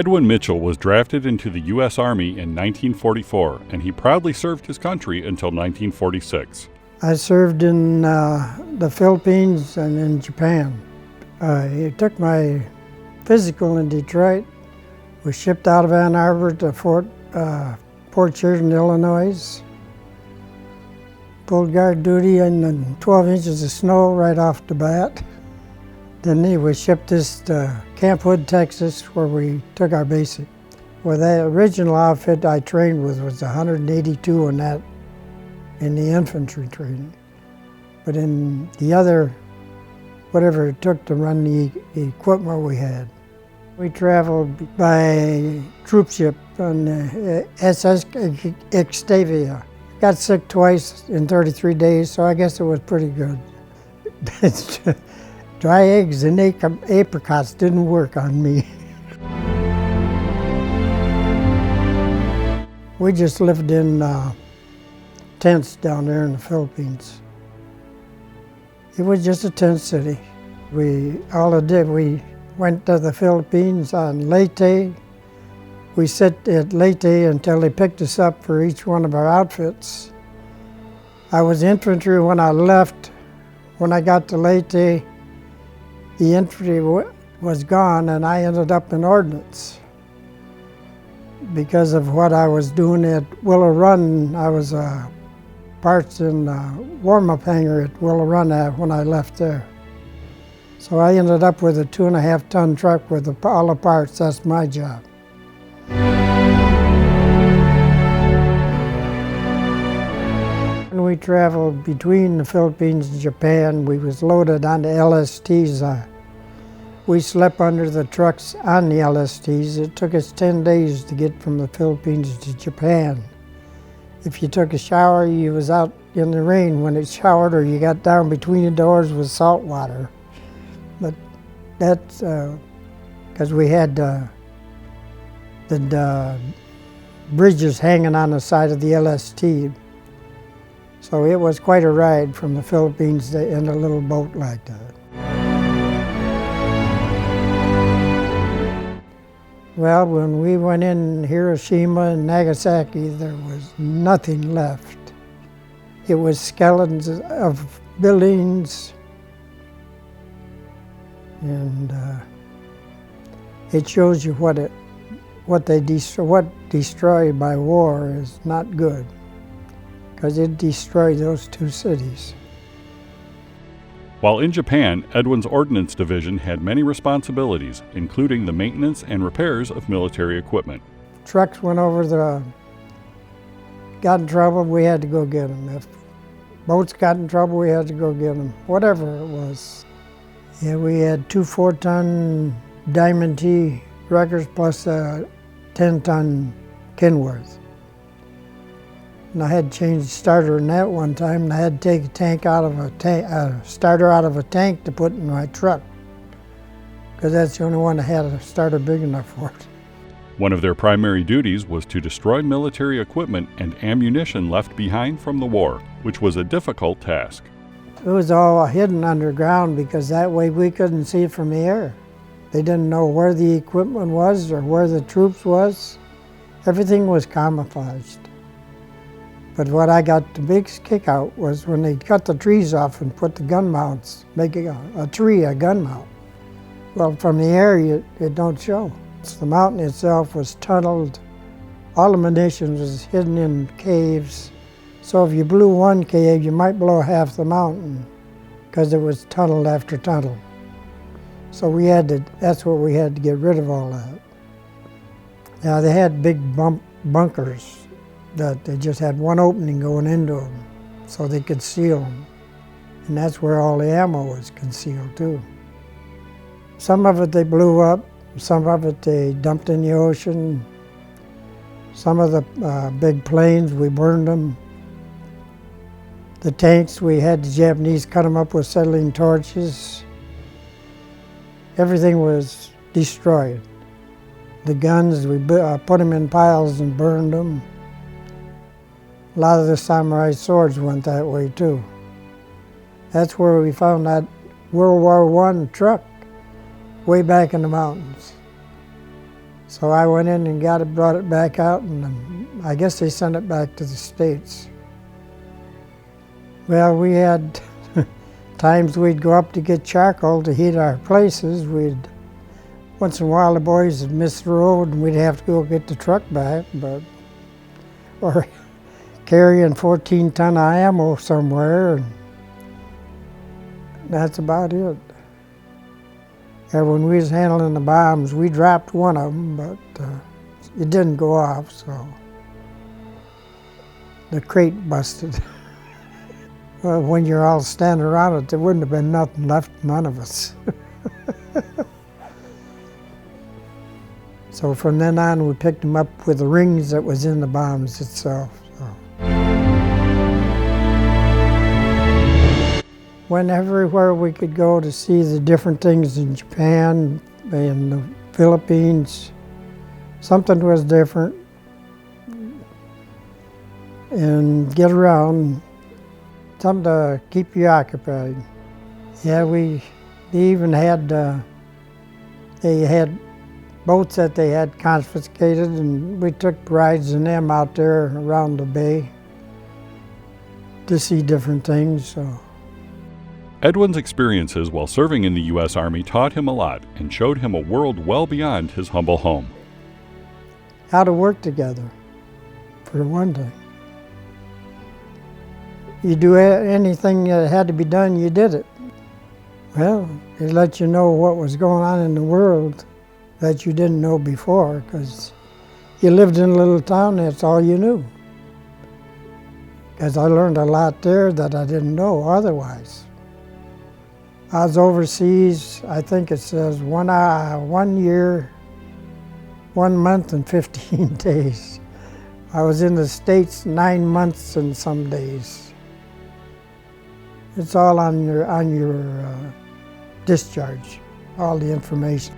Edwin Mitchell was drafted into the U.S. Army in 1944, and he proudly served his country until 1946. I served in the Philippines and in Japan. He took my physical in Detroit. We shipped out of Ann Arbor to Port Sheridan, Illinois. Pulled guard duty in 12 inches of snow right off the bat. Then he was shipped this to Camp Hood, Texas, where we took our basic. Well, the original outfit I trained with was 182 in that, in the infantry training. But in the other, whatever it took to run the equipment we had. We traveled by troop ship on SS Extavia. Got sick twice in 33 days, so I guess it was pretty good. Dry eggs and apricots didn't work on me. We just lived in tents down there in the Philippines. It was just a tent city. We went to the Philippines on Leyte. We sat at Leyte until they picked us up for each one of our outfits. I was infantry when I left. When I got to Leyte, the infantry was gone, and I ended up in ordnance. Because of what I was doing at Willow Run, I was parts in warm-up hangar at Willow Run when I left there. So I ended up with a 2.5-ton truck with all the parts. That's my job. When we traveled between the Philippines and Japan, we was loaded onto LSTs. We slept under the trucks on the LSTs. It took us 10 days to get from the Philippines to Japan. If you took a shower, you was out in the rain when it showered, or you got down between the doors with salt water. But that's because we had the bridges hanging on the side of the LST. So it was quite a ride from the Philippines in a little boat like that. Well, when we went in Hiroshima and Nagasaki, there was nothing left. It was skeletons of buildings, and it shows you what destroyed by war is not good, because it destroyed those two cities. While in Japan, Edwin's Ordnance Division had many responsibilities, including the maintenance and repairs of military equipment. Trucks went over got in trouble, we had to go get them. If boats got in trouble, we had to go get them, whatever it was. Yeah, we had 2 4-ton Diamond T wreckers plus a 10-ton Kenworth. And I had to change the starter in that one time, and I had to take a starter out of a tank to put in my truck, because that's the only one that had a starter big enough for it. One of their primary duties was to destroy military equipment and ammunition left behind from the war, which was a difficult task. It was all hidden underground, because that way we couldn't see it from the air. They didn't know where the equipment was or where the troops was. Everything was camouflaged. But what I got the biggest kick out was when they cut the trees off and put the gun mounts, making a tree a gun mount. Well, from the air, it don't show. The mountain itself was tunneled. All the munitions was hidden in caves. So if you blew one cave, you might blow half the mountain, because it was tunneled after tunnel. So that's what we had to get rid of all that. Now they had big bunkers that they just had one opening going into them, so they could seal them. And that's where all the ammo was concealed too. Some of it they blew up, some of it they dumped in the ocean. Some of the big planes, we burned them. The tanks, we had the Japanese cut them up with acetylene torches. Everything was destroyed. The guns, we put them in piles and burned them. A lot of the samurai swords went that way too. That's where we found that World War I truck way back in the mountains. So I went in and got it, brought it back out, and I guess they sent it back to the States. Well, we had times we'd go up to get charcoal to heat our places. Once in a while the boys would miss the road and we'd have to go get the truck back, or carrying 14-ton of ammo somewhere, and that's about it. And when we was handling the bombs, we dropped one of them, but it didn't go off, so the crate busted. Well, when you're all standing around it, there wouldn't have been nothing left, none of us. So from then on, we picked them up with the rings that was in the bombs itself. So. Went everywhere we could go to see the different things in Japan, in the Philippines. Something was different. And get around, something to keep you occupied. Yeah, they even had, they had boats that they had confiscated, and we took rides in them out there around the bay to see different things. So. Edwin's experiences while serving in the U.S. Army taught him a lot and showed him a world well beyond his humble home. How to work together, for one thing. You do anything that had to be done, you did it. Well, it let you know what was going on in the world that you didn't know before, because you lived in a little town, that's all you knew. Because I learned a lot there that I didn't know otherwise. I was overseas, I think it says 1 year, 1 month and 15 days. I was in the States 9 months and some days. It's all on your discharge, all the information.